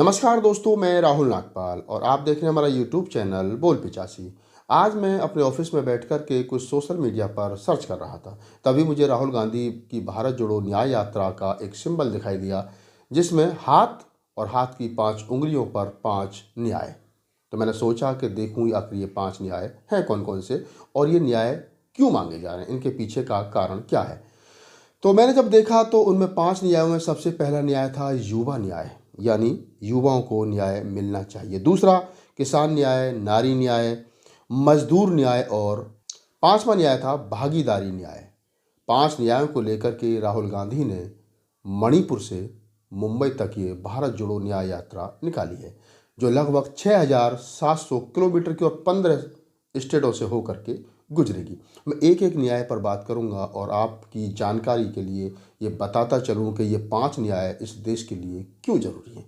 नमस्कार दोस्तों, मैं राहुल नागपाल और आप देख रहे हैं हमारा यूट्यूब चैनल बोल पिचासी। आज मैं अपने ऑफिस में बैठ कर के कुछ सोशल मीडिया पर सर्च कर रहा था। तभी मुझे राहुल गांधी की भारत जोड़ो न्याय यात्रा का एक सिंबल दिखाई दिया, जिसमें हाथ और हाथ की 5 उंगलियों पर 5 न्याय। तो मैंने सोचा कि देखूं आखिर ये 5 न्याय हैं कौन कौन से और ये न्याय क्यों मांगे जा रहे हैं, इनके पीछे का कारण क्या है। तो मैंने जब देखा तो उनमें 5 न्यायों में सबसे पहला न्याय था युवा न्याय, यानी युवाओं को न्याय मिलना चाहिए। दूसरा किसान न्याय, नारी न्याय, मजदूर न्याय और पांचवा न्याय था भागीदारी न्याय। 5 न्यायों को लेकर के राहुल गांधी ने मणिपुर से मुंबई तक ये भारत जोड़ो न्याय यात्रा निकाली है, जो लगभग 6,700 किलोमीटर की और 15 स्टेटों से होकर के गुजरेगी। मैं एक एक न्याय पर बात करूंगा और आपकी जानकारी के लिए ये बताता चलूं कि ये 5 न्याय इस देश के लिए क्यों जरूरी है।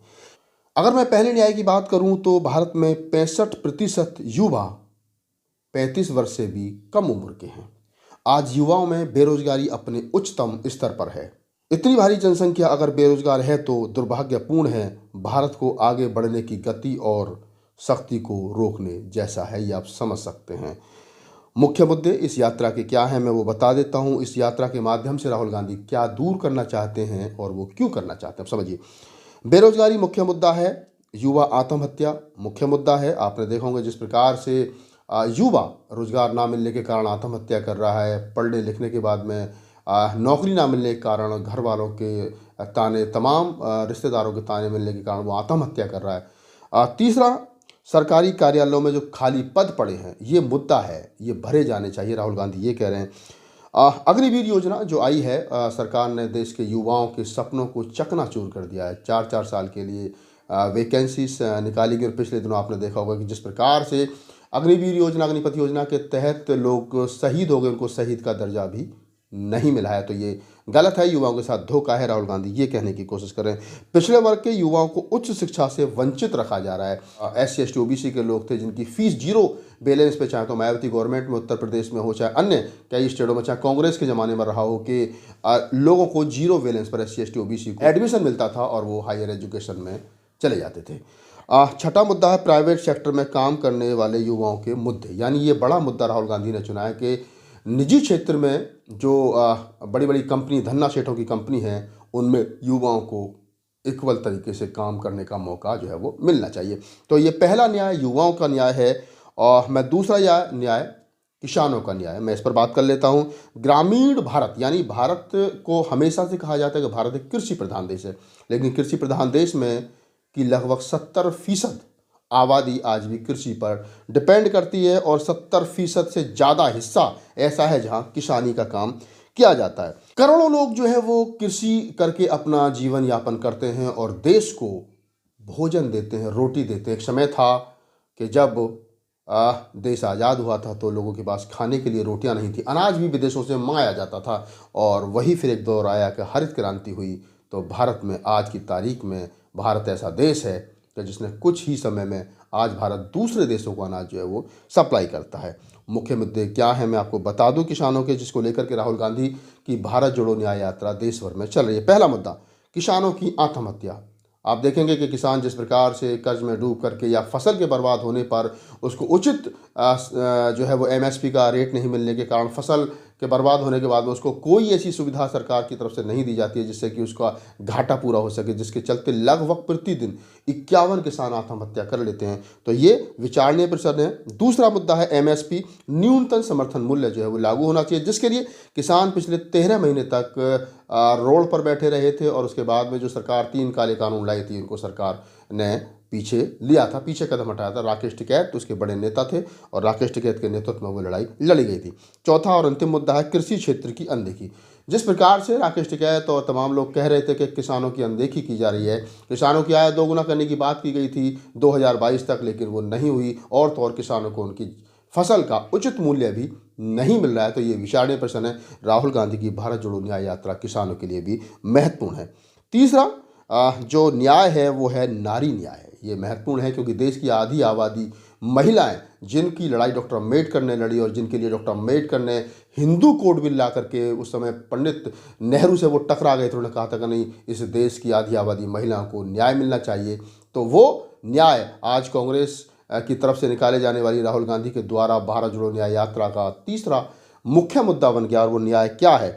अगर मैं पहले न्याय की बात करूं तो भारत में 65% युवा 35 वर्ष से भी कम उम्र के हैं। आज युवाओं में बेरोजगारी अपने उच्चतम स्तर पर है। इतनी भारी जनसंख्या अगर बेरोजगार है तो दुर्भाग्यपूर्ण है, भारत को आगे बढ़ने की गति और शक्ति को रोकने जैसा है, ये आप समझ सकते हैं। मुख्य मुद्दे इस यात्रा के क्या हैं मैं वो बता देता हूं। इस यात्रा के माध्यम से राहुल गांधी क्या दूर करना चाहते हैं और वो क्यों करना चाहते हैं, अब समझिए। बेरोजगारी मुख्य मुद्दा है, युवा आत्महत्या मुख्य मुद्दा है। आपने देखा होगा जिस प्रकार से युवा रोजगार ना मिलने के कारण आत्महत्या कर रहा है, पढ़ने लिखने के बाद में नौकरी ना मिलने के कारण, घर वालों के ताने, तमाम रिश्तेदारों के ताने मिलने के कारण वो आत्महत्या कर रहा है। तीसरा, सरकारी कार्यालयों में जो खाली पद पड़े हैं, ये मुद्दा है, ये भरे जाने चाहिए, राहुल गांधी ये कह रहे हैं। अग्निवीर योजना जो आई है, सरकार ने देश के युवाओं के सपनों को चकनाचूर कर दिया है। 4-4 साल के लिए वैकेंसीज निकाली गई और पिछले दिनों आपने देखा होगा कि जिस प्रकार से अग्निवीर योजना, अग्निपथ योजना के तहत लोग शहीद हो गए, उनको शहीद का दर्जा भी नहीं मिला है। तो ये गलत है, युवाओं के साथ धोखा है, राहुल गांधी ये कहने की कोशिश कर रहे हैं। पिछड़े वर्ग के युवाओं को उच्च शिक्षा से वंचित रखा जा रहा है। SC ST OBC के लोग थे जिनकी फीस जीरो बैलेंस पे, चाहे तो मायावती गवर्नमेंट में उत्तर प्रदेश में हो, चाहे अन्य कई स्टेटों में, चाहे कांग्रेस के ज़माने में रहा हो, कि लोगों को जीरो बैलेंस पर SC ST OBC को एडमिशन मिलता था और वो हायर एजुकेशन में चले जाते थे। छठा मुद्दा है प्राइवेट सेक्टर में काम करने वाले युवाओं के मुद्दे, यानी ये बड़ा मुद्दा राहुल गांधी ने चुना है कि निजी क्षेत्र में जो बड़ी बड़ी कंपनी, धन्ना सेठों की कंपनी है, उनमें युवाओं को इक्वल तरीके से काम करने का मौका जो है वो मिलना चाहिए। तो ये पहला न्याय युवाओं का न्याय है। और मैं दूसरा न्याय किसानों का न्याय, मैं इस पर बात कर लेता हूँ। ग्रामीण भारत, यानी भारत को हमेशा से कहा जाता है कि भारत एक कृषि प्रधान देश है, लेकिन कृषि प्रधान देश में कि लगभग 70% आबादी आज भी कृषि पर डिपेंड करती है और 70% से ज़्यादा हिस्सा ऐसा है जहां किसानी का काम किया जाता है। करोड़ों लोग जो है वो कृषि करके अपना जीवन यापन करते हैं और देश को भोजन देते हैं, रोटी देते हैं। एक समय था कि जब देश आज़ाद हुआ था तो लोगों के पास खाने के लिए रोटियां नहीं थी, अनाज भी विदेशों से मंगाया जाता था। और वही फिर एक दौर आया कि हरित क्रांति हुई, तो भारत में आज की तारीख में भारत ऐसा देश है कि जिसने कुछ ही समय में आज भारत दूसरे देशों को अनाज जो है वो सप्लाई करता है। मुख्य मुद्दे क्या है मैं आपको बता दूं किसानों के, जिसको लेकर के राहुल गांधी की भारत जोड़ो न्याय यात्रा देश भर में चल रही है। पहला मुद्दा किसानों की आत्महत्या। आप देखेंगे कि किसान जिस प्रकार से कर्ज में डूब करके या फसल के बर्बाद होने पर उसको उचित जो है वो MSP का रेट नहीं मिलने के कारण, फसल के बर्बाद होने के बाद में उसको कोई ऐसी सुविधा सरकार की तरफ से नहीं दी जाती है जिससे कि उसका घाटा पूरा हो सके, जिसके चलते लगभग प्रतिदिन 51 किसान आत्महत्या कर लेते हैं। तो ये विचारणीय प्रश्न है। दूसरा मुद्दा है MSP, न्यूनतम समर्थन मूल्य जो है वो लागू होना चाहिए, जिसके लिए किसान पिछले 13 महीने तक रोड पर बैठे रहे थे और उसके बाद में जो सरकार 3 काले कानून लाई थी, उनको सरकार ने पीछे लिया था, पीछे कदम हटाया था। राकेश टिकैत उसके बड़े नेता थे और राकेश टिकैत के नेतृत्व में वो लड़ाई लड़ी गई थी। चौथा और अंतिम मुद्दा है कृषि क्षेत्र की अनदेखी। जिस प्रकार से राकेश टिकैत और तमाम लोग कह रहे थे कि किसानों की अनदेखी की जा रही है, किसानों की आय दोगुना करने की बात की गई थी 2022 तक, लेकिन वो नहीं हुई और तो और किसानों को उनकी फसल का उचित मूल्य भी नहीं मिल रहा है। तो ये विचारणीय प्रश्न है। राहुल गांधी की भारत जोड़ो न्याय यात्रा किसानों के लिए भी महत्वपूर्ण है। तीसरा जो न्याय है वो है नारी न्याय। ये महत्वपूर्ण है क्योंकि देश की आधी आबादी महिलाएं, जिनकी लड़ाई डॉक्टर अम्बेडकर ने लड़ी और जिनके लिए डॉक्टर अम्बेडकर ने हिंदू कोड बिल ला करके उस समय पंडित नेहरू से वो टकरा गए थे। उन्होंने कहा था कि नहीं, इस देश की आधी आबादी महिलाओं को न्याय मिलना चाहिए। तो वो न्याय आज कांग्रेस की तरफ से निकाले जाने वाली राहुल गांधी के द्वारा भारत जोड़ो न्याय यात्रा का तीसरा मुख्य मुद्दा बन गया। और वो न्याय क्या है?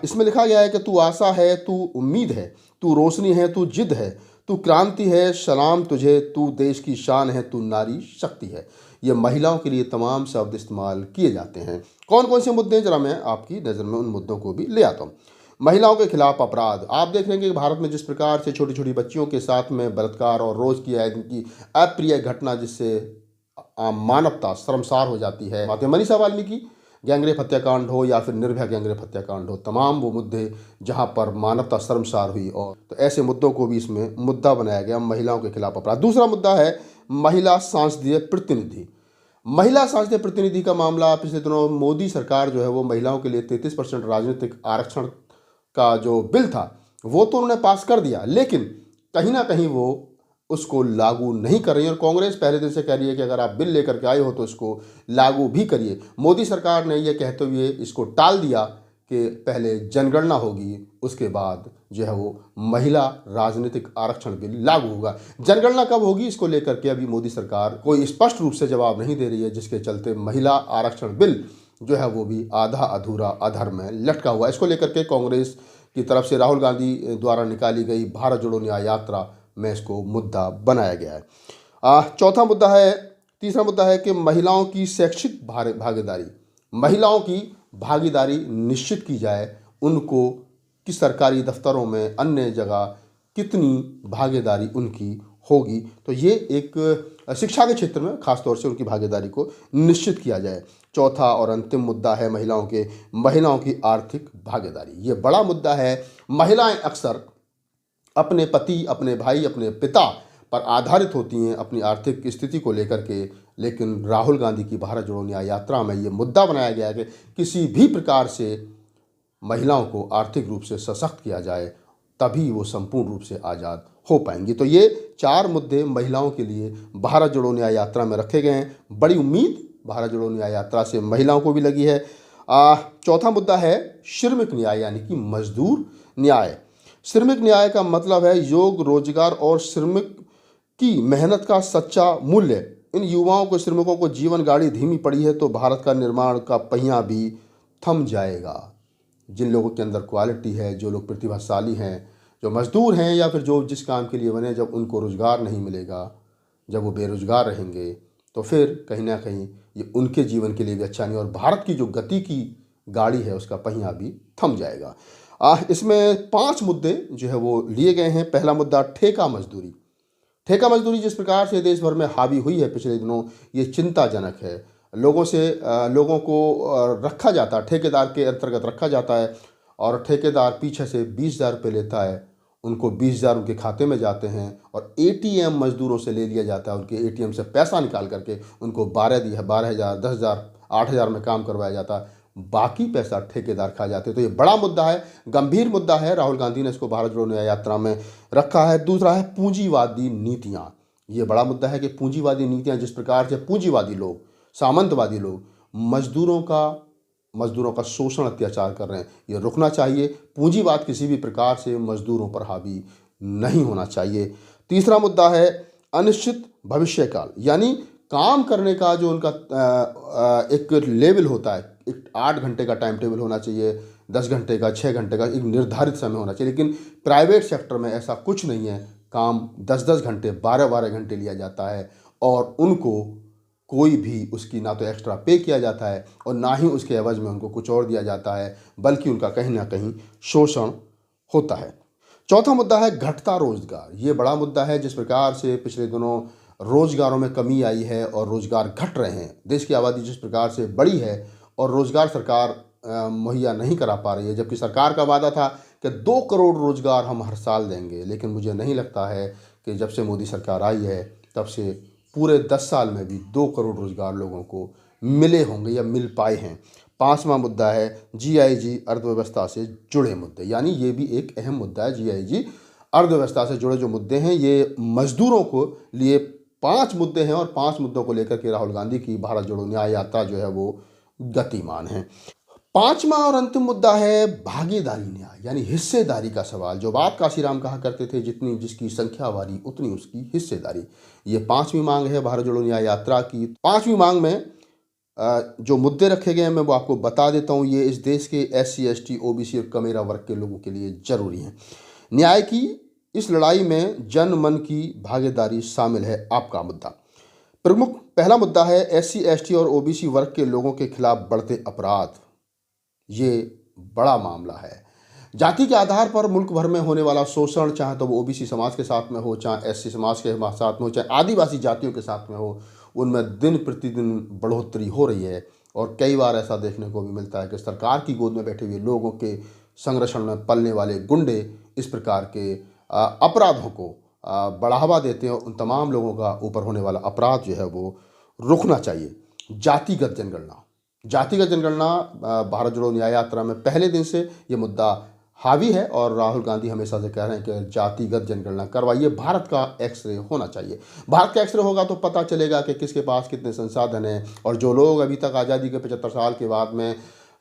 इसमें लिखा गया है कि तू आशा है, तू उम्मीद है, तू रोशनी है, तू जिद है, तू क्रांति है, सलाम तुझे, तू देश की शान है, तू नारी शक्ति है। ये महिलाओं के लिए तमाम शब्द इस्तेमाल किए जाते हैं। कौन कौन से मुद्दे हैं, जरा मैं आपकी नज़र में उन मुद्दों को भी ले आता हूँ। महिलाओं के खिलाफ अपराध। आप देख रहे हैं कि भारत में जिस प्रकार से छोटी छोटी बच्चियों के साथ में बलात्कार और रोज की आए दिन की अप्रिय घटना, जिससे मानवता शर्मसार हो जाती है, मनीषा वाल्मीकि गैंगरेप हत्याकांड हो या फिर निर्भया गैंगरेप हत्याकांड हो, तमाम वो मुद्दे जहां पर मानवता शर्मसार हुई, और तो ऐसे मुद्दों को भी इसमें मुद्दा बनाया गया, महिलाओं के खिलाफ अपराध। दूसरा मुद्दा है महिला सांसदीय प्रतिनिधि। महिला सांसदीय प्रतिनिधि का मामला पिछले दिनों मोदी सरकार जो है वो महिलाओं के लिए 33% राजनीतिक आरक्षण का जो बिल था वो तो उन्होंने पास कर दिया, लेकिन कहीं ना कहीं वो उसको लागू नहीं कर रही है। और कांग्रेस पहले दिन से कह रही है कि अगर आप बिल लेकर के आए हो तो इसको लागू भी करिए। मोदी सरकार ने ये कहते हुए इसको टाल दिया कि पहले जनगणना होगी, उसके बाद जो है वो महिला राजनीतिक आरक्षण बिल लागू होगा। जनगणना कब होगी इसको लेकर के अभी मोदी सरकार कोई स्पष्ट रूप से जवाब नहीं दे रही है, जिसके चलते महिला आरक्षण बिल जो है वो भी आधा अधूरा अधर में लटका हुआ है। इसको लेकर के कांग्रेस की तरफ से राहुल गांधी द्वारा निकाली गई भारत जोड़ो न्याय यात्रा में इसको मुद्दा बनाया गया है। चौथा मुद्दा है, तीसरा मुद्दा है कि महिलाओं की शैक्षिक भागीदारी। महिलाओं की भागीदारी निश्चित की जाए, उनको कि सरकारी दफ्तरों में अन्य जगह कितनी भागीदारी उनकी होगी, तो ये एक शिक्षा के क्षेत्र में खासतौर से उनकी भागीदारी को निश्चित किया जाए। चौथा और अंतिम मुद्दा है महिलाओं की आर्थिक भागीदारी। ये बड़ा मुद्दा है। महिलाएं अक्सर अपने पति, अपने भाई, अपने पिता पर आधारित होती हैं अपनी आर्थिक स्थिति को लेकर के, लेकिन राहुल गांधी की भारत जोड़ो न्याय यात्रा में ये मुद्दा बनाया गया है कि किसी भी प्रकार से महिलाओं को आर्थिक रूप से सशक्त किया जाए, तभी वो संपूर्ण रूप से आज़ाद हो पाएंगी। तो ये 4 मुद्दे महिलाओं के लिए भारत जोड़ो न्याय यात्रा में रखे गए हैं। बड़ी उम्मीद भारत जोड़ो न्याय यात्रा से महिलाओं को भी लगी है। चौथा मुद्दा है श्रमिक न्याय, यानी कि मजदूर न्याय। श्रमिक न्याय का मतलब है योग, रोजगार और श्रमिक की मेहनत का सच्चा मूल्य। इन युवाओं को, श्रमिकों को जीवन गाड़ी धीमी पड़ी है तो भारत का निर्माण का पहिया भी थम जाएगा। जिन लोगों के अंदर क्वालिटी है, जो लोग प्रतिभाशाली हैं, जो मजदूर हैं या फिर जो जिस काम के लिए बने, जब उनको रोज़गार नहीं मिलेगा, जब वो बेरोज़गार रहेंगे, तो फिर कहीं ना कहीं ये उनके जीवन के लिए भी अच्छा नहीं, और भारत की जो गति की गाड़ी है उसका पहिया भी थम जाएगा। इसमें 5 मुद्दे जो है वो लिए गए हैं। पहला मुद्दा ठेका मजदूरी। ठेका मजदूरी जिस प्रकार से देश भर में हावी हुई है पिछले दिनों, ये चिंताजनक है। लोगों को रखा जाता है, ठेकेदार के अंतर्गत रखा जाता है, और ठेकेदार पीछे से 20,000 रुपये लेता है, उनको 20,000 उनके खाते में जाते हैं, और एटीएम मजदूरों से ले लिया जाता है। उनके एटीएम से पैसा निकाल करके उनको 12,000, 10,000, 8,000 में काम करवाया जाता है, बाकी पैसा ठेकेदार खा जाते हैं। तो ये बड़ा मुद्दा है, गंभीर मुद्दा है। राहुल गांधी ने इसको भारत जोड़ो न्याय यात्रा में रखा है। दूसरा है पूंजीवादी नीतियाँ। ये बड़ा मुद्दा है कि पूंजीवादी नीतियाँ, जिस प्रकार से पूंजीवादी लोग, सामंतवादी लोग मजदूरों का शोषण, अत्याचार कर रहे हैं, ये रुकना चाहिए। पूंजीवाद किसी भी प्रकार से मजदूरों पर हावी नहीं होना चाहिए। तीसरा मुद्दा है अनिश्चित भविष्यकाल, यानी काम करने का जो उनका एक लेवल होता है, एक 8 घंटे का टाइम टेबल होना चाहिए, 10 घंटे का, 6 घंटे का, एक निर्धारित समय होना चाहिए। लेकिन प्राइवेट सेक्टर में ऐसा कुछ नहीं है। काम 10-10 घंटे, 12-12 घंटे लिया जाता है, और उनको कोई भी उसकी ना तो एक्स्ट्रा पे किया जाता है और ना ही उसके एवज में उनको कुछ और दिया जाता है, बल्कि उनका कहीं ना कहीं शोषण होता है। चौथा मुद्दा है घटता रोजगार। ये बड़ा मुद्दा है। जिस प्रकार से पिछले दिनों रोजगारों में कमी आई है और रोजगार घट रहे हैं, देश की आबादी जिस प्रकार से बड़ी है और रोजगार सरकार मुहैया नहीं करा पा रही है, जबकि सरकार का वादा था कि 2 करोड़ रोजगार हम हर साल देंगे। लेकिन मुझे नहीं लगता है कि जब से मोदी सरकार आई है तब से पूरे 10 साल में भी 2 करोड़ रोजगार लोगों को मिले होंगे या मिल पाए हैं। 5वां मुद्दा है जीआईजी अर्थव्यवस्था से जुड़े मुद्दे, यानी ये भी एक अहम मुद्दा है। जीआईजी अर्थव्यवस्था से जुड़े जो मुद्दे हैं, ये मजदूरों को लिए 5 मुद्दे हैं, और 5 मुद्दों को लेकर के राहुल गांधी की भारत जोड़ो न्याय यात्रा जो है वो गतिमान है। पांचवा और अंतिम मुद्दा है भागीदारी न्याय यानी हिस्सेदारी का सवाल। जो बात काशीराम कहा करते थे, जितनी जिसकी संख्या वारी उतनी उसकी हिस्सेदारी। ये पांचवी मांग है भारत जोड़ो न्याय यात्रा की। पांचवी मांग में जो मुद्दे रखे गए हैं मैं वो आपको बता देता हूँ। ये इस देश के SC ST OBC और कमेरा वर्ग के लोगों के लिए जरूरी है। न्याय की इस लड़ाई में जन मन की भागीदारी शामिल है। आपका मुद्दा प्रमुख पहला मुद्दा है SC ST और OBC वर्ग के लोगों के खिलाफ बढ़ते अपराध। ये बड़ा मामला है। जाति के आधार पर मुल्क भर में होने वाला शोषण, चाहे तो वो OBC समाज के साथ में हो, चाहे SC समाज के साथ में हो, चाहे आदिवासी जातियों के साथ में हो, उनमें दिन प्रतिदिन बढ़ोतरी हो रही है। और कई बार ऐसा देखने को भी मिलता है कि सरकार की गोद में बैठे हुए लोगों के संरक्षण में पलने वाले गुंडे इस प्रकार के अपराधों को बढ़ावा देते हैं। उन तमाम लोगों का ऊपर होने वाला अपराध जो है वो रुकना चाहिए। जातिगत जनगणना भारत जोड़ो न्याय यात्रा में पहले दिन से ये मुद्दा हावी है और राहुल गांधी हमेशा से कह रहे हैं कि जातिगत जनगणना करवाइए। भारत का एक्सरे होना चाहिए। भारत का एक्सरे होगा तो पता चलेगा कि किसके पास कितने संसाधन हैं, और जो लोग अभी तक आज़ादी के 75 साल के बाद में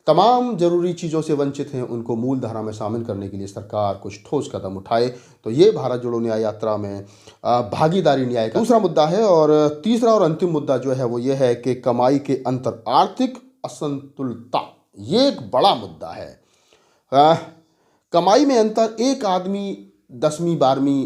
तमाम जरूरी चीज़ों से वंचित हैं उनको मूल धारा में शामिल करने के लिए सरकार कुछ ठोस कदम उठाए। तो ये भारत जोड़ो न्याय यात्रा में भागीदारी न्याय का दूसरा मुद्दा है। और तीसरा और अंतिम मुद्दा जो है वो ये है कि कमाई के अंतर, आर्थिक असंतुलता। ये एक बड़ा मुद्दा है। कमाई में अंतर। एक आदमी 10वीं 12वीं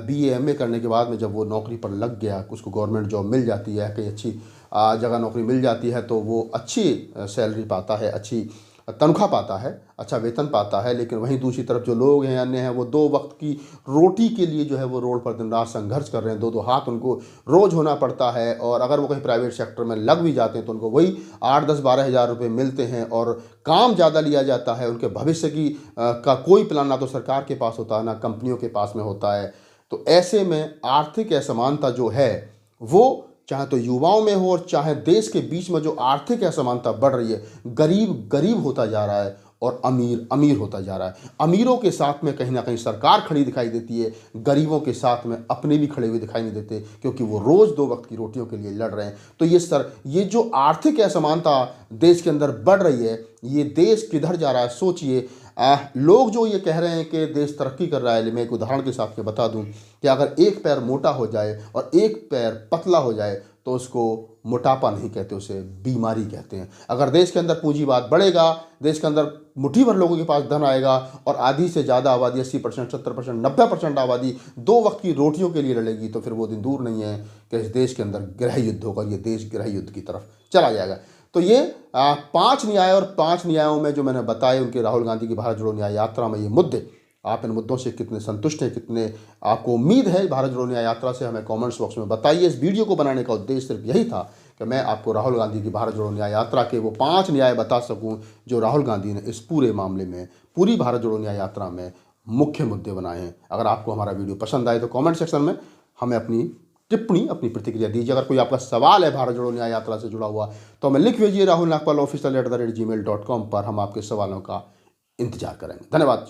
BA MA करने के बाद में जब वो नौकरी पर लग गया, उसको गवर्नमेंट जॉब मिल जाती है, कहीं अच्छी जगह नौकरी मिल जाती है, तो वो अच्छी सैलरी पाता है, अच्छी तनख्वाह पाता है, अच्छा वेतन पाता है। लेकिन वहीं दूसरी तरफ जो लोग हैं अन्य हैं, वो 2 वक्त की रोटी के लिए जो है वो रोड पर दिन रात संघर्ष कर रहे हैं। 2-2 हाथ उनको रोज होना पड़ता है। और अगर वो कहीं प्राइवेट सेक्टर में लग भी जाते हैं तो उनको वही 8-10-12 हज़ार रुपये मिलते हैं और काम ज़्यादा लिया जाता है। उनके भविष्य की का कोई प्लान ना तो सरकार के पास होता है ना कंपनियों के पास में होता है। तो ऐसे में आर्थिक असमानता जो है वो चाहे तो युवाओं में हो और चाहे देश के बीच में जो आर्थिक असमानता बढ़ रही है, गरीब गरीब होता जा रहा है और अमीर अमीर होता जा रहा है। अमीरों के साथ में कहीं ना कहीं सरकार खड़ी दिखाई देती है, गरीबों के साथ में अपने भी खड़े हुए दिखाई नहीं देते, क्योंकि वो रोज़ 2 वक्त की रोटियों के लिए लड़ रहे हैं। तो ये जो आर्थिक असमानता देश के अंदर बढ़ रही है, ये देश किधर जा रहा है सोचिए। लोग जो ये कह रहे हैं कि देश तरक्की कर रहा है, मैं एक उदाहरण के साथ के बता दूं कि अगर एक पैर मोटा हो जाए और एक पैर पतला हो जाए तो उसको मोटापा नहीं कहते, उसे बीमारी कहते हैं। अगर देश के अंदर पूंजीवाद बढ़ेगा, देश के अंदर मुट्ठी भर लोगों के पास धन आएगा और आधी से ज़्यादा आबादी 80%, 70%, 90% आबादी 2 वक्त की रोटियों के लिए लड़ेगी, तो फिर वो दिन दूर नहीं है कि इस देश के अंदर गृह युद्ध होगा। ये देश गृह युद्ध की तरफ चला जाएगा। तो ये 5 न्याय और 5 न्यायों में जो मैंने बताए उनके राहुल गांधी की भारत जोड़ो न्याय यात्रा में ये मुद्दे, आप इन मुद्दों से कितने संतुष्ट हैं, कितने आपको उम्मीद है भारत जोड़ो न्याय यात्रा से, हमें कमेंट्स बॉक्स में बताइए। इस वीडियो को बनाने का उद्देश्य सिर्फ यही था कि मैं आपको राहुल गांधी की भारत जोड़ो न्याय यात्रा के वो 5 न्याय बता सकूं जो राहुल गांधी ने इस पूरे मामले में, पूरी भारत जोड़ो न्याय यात्रा में मुख्य मुद्दे बनाए हैं। अगर आपको हमारा वीडियो पसंद आए तो कॉमेंट सेक्शन में हमें अपनी टिप्पणी, अपनी प्रतिक्रिया दीजिए। अगर कोई आपका सवाल है भारत जोड़ो न्याय यात्रा से जुड़ा हुआ तो हमें लिख भेजिए rahulnagpalofficial@gmail.com पर। हम आपके सवालों का इंतजार करेंगे। धन्यवाद।